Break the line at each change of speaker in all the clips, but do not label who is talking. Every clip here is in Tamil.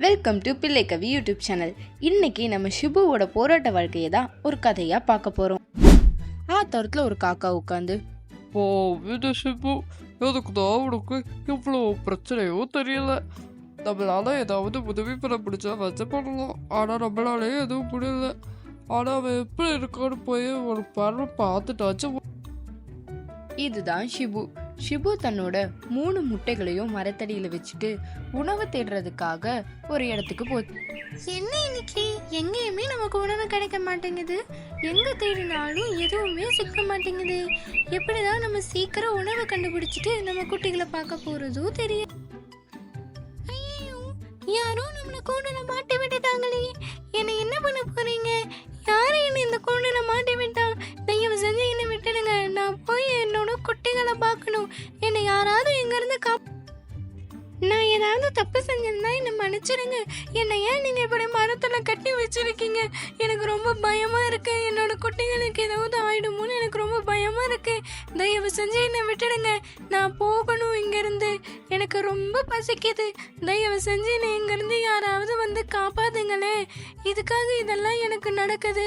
Welcome to Pillaikavi YouTube channel. இன்னைக்கு நம்ம ஷிபுவோட போராட்ட வாழ்க்கையை தான் ஒரு கதையாக பார்க்க போகிறோம். ஆத்தரத்தில் ஒரு காக்கா உட்காந்து,
இது ஷிபு, எதுக்கு தான் உனக்கு இவ்வளோ பிரச்சனையோ தெரியல. நம்மளால ஏதாவது உதவி பண்ண முடிச்சா வச்சு பண்ணலாம், ஆனால் நம்மளாலே எதுவும் முடியல. ஆனால் அவன் எப்படி இருக்கான்னு போய் ஒரு பார்வை பார்த்துட்டாச்சு.
இதுதான் ஷிபு. ஷிபு தன்னோட 3 முட்டைகளையும் மரத்தடியில் வச்சுட்டு உணவு தேடுறதுக்காக ஒரு இடத்துக்கு போச்சு.
என்ன இன்னைக்கு எங்கேயுமே நமக்கு உணவு கிடைக்க மாட்டேங்குது, எங்க தேடினாலும் எதுவுமே சிக்க மாட்டேங்குது. எப்படிதான் நம்ம சீக்கிரம் உணவு கண்டுபிடிச்சிட்டு நம்ம குட்டிகளை பார்க்க போறதோ தெரியும். ஐயோ, யாரோ நம்மளை கூண்டுல மாட்டி விட்டுட்டாங்களே, என்னை என்ன பண்ண போறீங்க? யாரு என்ன இந்த கூண்டுல மாட்டி விட்டா? தயவு செஞ்சு என்னை விட்டுடுங்க, நான் போய் என்னோட குட்டிகளை பார்க்கணும். என்னை யாராவது எங்க இருந்து நான் ஏதாவது தப்பு செஞ்சிருந்தா என்னை மன்னிச்சிடுங்க. என்னை ஏன் நீங்க இப்படி மரத்துல கட்டி வச்சிருக்கீங்க? எனக்கு ரொம்ப பயமா இருக்கு. என்னோட குட்டிகளுக்கு ஏதாவது ஆயிடுமோன்னு எனக்கு ரொம்ப பயமா இருக்கு. தயவு செஞ்சு என்னை விட்டுடுங்க, நான் போகணும் இங்க இருந்து. எனக்கு ரொம்ப பசிக்குது. தயவு செஞ்சு என்னை இங்க இருந்து யாராவது வந்து காப்பாத்துங்களே. இதுக்காக இதெல்லாம் எனக்கு நடக்குது.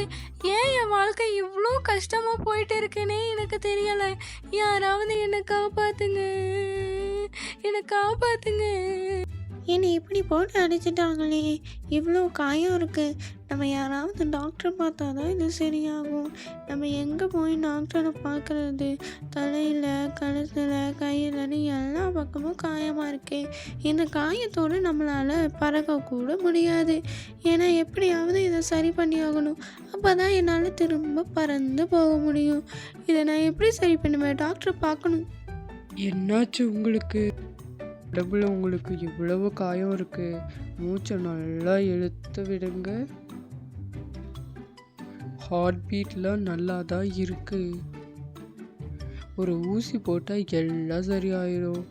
ஏன் என் வாழ்க்கை இவ்வளோ கஷ்டமா போயிட்டு இருக்குன்னே எனக்கு தெரியல. யாராவது என்னை காப்பாத்துங்க, என்னை காப்பாத்துங்க. என்னை இப்படி போட்டு அடிச்சிட்டாங்களே, இவ்வளோ காயம் இருக்குது. நம்ம யாராவது டாக்டரை பார்த்தா தான் இது சரியாகும். நம்ம எங்கே போய் டாக்டரை பார்க்குறது? தலையில், கழுத்தில், கையிலன்னு எல்லா பக்கமும் காயமாக இருக்கே. இந்த காயத்தோடு நம்மளால் பறக்கக்கூட முடியாது. ஏன்னா எப்படியாவது இதை சரி பண்ணி ஆகணும். அப்போ தான் என்னால் திரும்ப பறந்து போக முடியும். இதை நான் எப்படி சரி பண்ணுவேன்? டாக்டரை பார்க்கணும்.
என்னாச்சு உங்களுக்கு? உடம்புல உங்களுக்கு இவ்வளவு காயம் இருக்கு. மூச்சை நல்லா இழுத்து விடுங்க. ஹார்ட் பீட்லாம் நல்லா தான் இருக்கு. ஒரு ஊசி போட்டால் எல்லாம் சரியாயிடும்.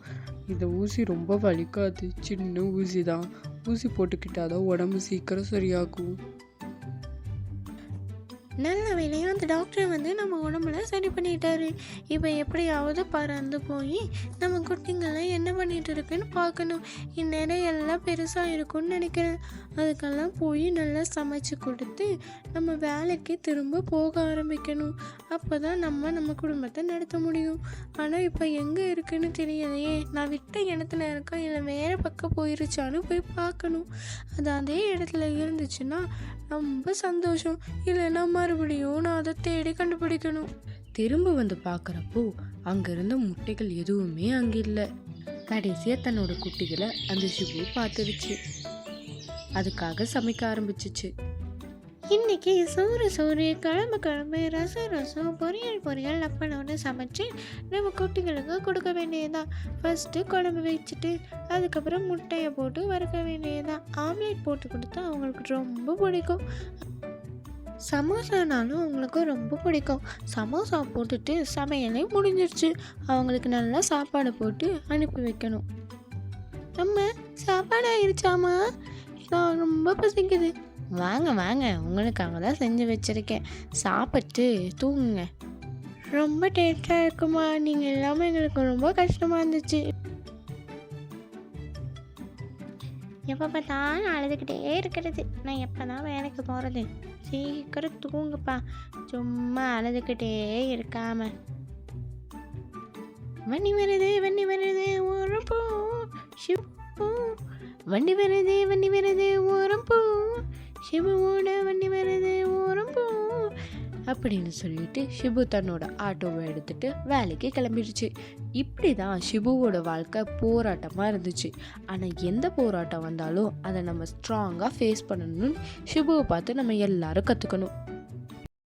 இந்த ஊசி ரொம்ப வலிக்காது, சின்ன ஊசி தான். ஊசி போட்டுக்கிட்டாதான் உடம்பு சீக்கிரம் சரியாகும்.
நல்ல வேலையா அந்த டாக்டர் வந்து நம்ம உடம்புல சரி பண்ணிட்டாரு. இப்போ எப்படியாவது பறந்து போய் நம்ம குட்டிங்கெல்லாம் என்ன பண்ணிட்டு இருக்குன்னு பார்க்கணும். இந்நேரம் எல்லாம் பெருசாக இருக்கும்னு நினைக்கிறேன். அதுக்கெல்லாம் போய் நல்லா சமைச்சு கொடுத்து நம்ம வேலைக்கு திரும்ப போக ஆரம்பிக்கணும். அப்போ தான் நம்ம குடும்பத்தை நடத்த முடியும். ஆனால் இப்போ எங்கே இருக்குன்னு தெரியலையே. நான் விட்ட இடத்துல இருக்கா இல்லை வேறு பக்கம் போயிருச்சான்னு போய் பார்க்கணும். அது அதே இடத்துல இருந்துச்சுன்னா ரொம்ப சந்தோஷம். இல்லைன்னா மறுபடியும் நான் அதை தேடி கண்டுபிடிக்கணும்.
திரும்ப வந்து பார்க்குறப்போ அங்கே இருந்த முட்டைகள் எதுவுமே அங்கே இல்லை. கடைசியாக தன்னோட குட்டிகளை அந்த ஷிபு பார்த்துருச்சு. அதுக்காக சமைக்க ஆரம்பிச்சிச்சு.
இன்னைக்கு சோறு குழம்பு ரசம் பொரியல் அப்பளம்னு சமைச்சு நம்ம குட்டிகளுக்கு கொடுக்க வேண்டியதுதான். ஃபர்ஸ்ட்டு குழம்பு வச்சுட்டு அதுக்கப்புறம் முட்டையை போட்டு வறுக்க வேண்டியதுதான். ஆம்லேட் போட்டு கொடுத்தா அவங்களுக்கு ரொம்ப பிடிக்கும். சமோசானாலும் அவங்களுக்கு ரொம்ப பிடிக்கும். சமோசா போட்டுட்டு சமையலே முடிஞ்சிருச்சு. அவங்களுக்கு நல்லா சாப்பாடு போட்டு அனுப்பி வைக்கணும். நம்ம சாப்பாடு ஆயிடுச்சாமா? நான் ரொம்ப பசிக்குது. வாங்க உங்களுக்காக தான் செஞ்சு வச்சுருக்கேன், சாப்பிட்டு தூங்குங்க. ரொம்ப டேஸ்டாக இருக்குமா? நீங்கள் எல்லாமே எங்களுக்கு ரொம்ப கஷ்டமாக இருந்துச்சு. எப்போ பார்த்தாலும் அழுதுகிட்டே இருக்கிறது. நான் எப்போ தான் வேலைக்கு போகிறது? சீக்கிரம் தூங்குப்பா, சும்மா அழுதுகிட்டே இருக்காம. வண்டி வருது ஒரு பூ ஷிபு, வண்டி வருது ஓரம் பூ ஷிபுவோட வண்டி வருது ஓரம் பூ அப்படின்னு சொல்லிட்டு ஷிபு தன்னோட ஆட்டோவை எடுத்துட்டு வேலைக்கு கிளம்பிடுச்சு. இப்படி தான் ஷிபுவோட வாழ்க்கை போராட்டமாக இருந்துச்சு. ஆனால் எந்த போராட்டம் வந்தாலும் அதை நம்ம ஸ்ட்ராங்காக ஃபேஸ் பண்ணணும்னு ஷிபுவை பார்த்து நம்ம எல்லாரும் கற்றுக்கணும்.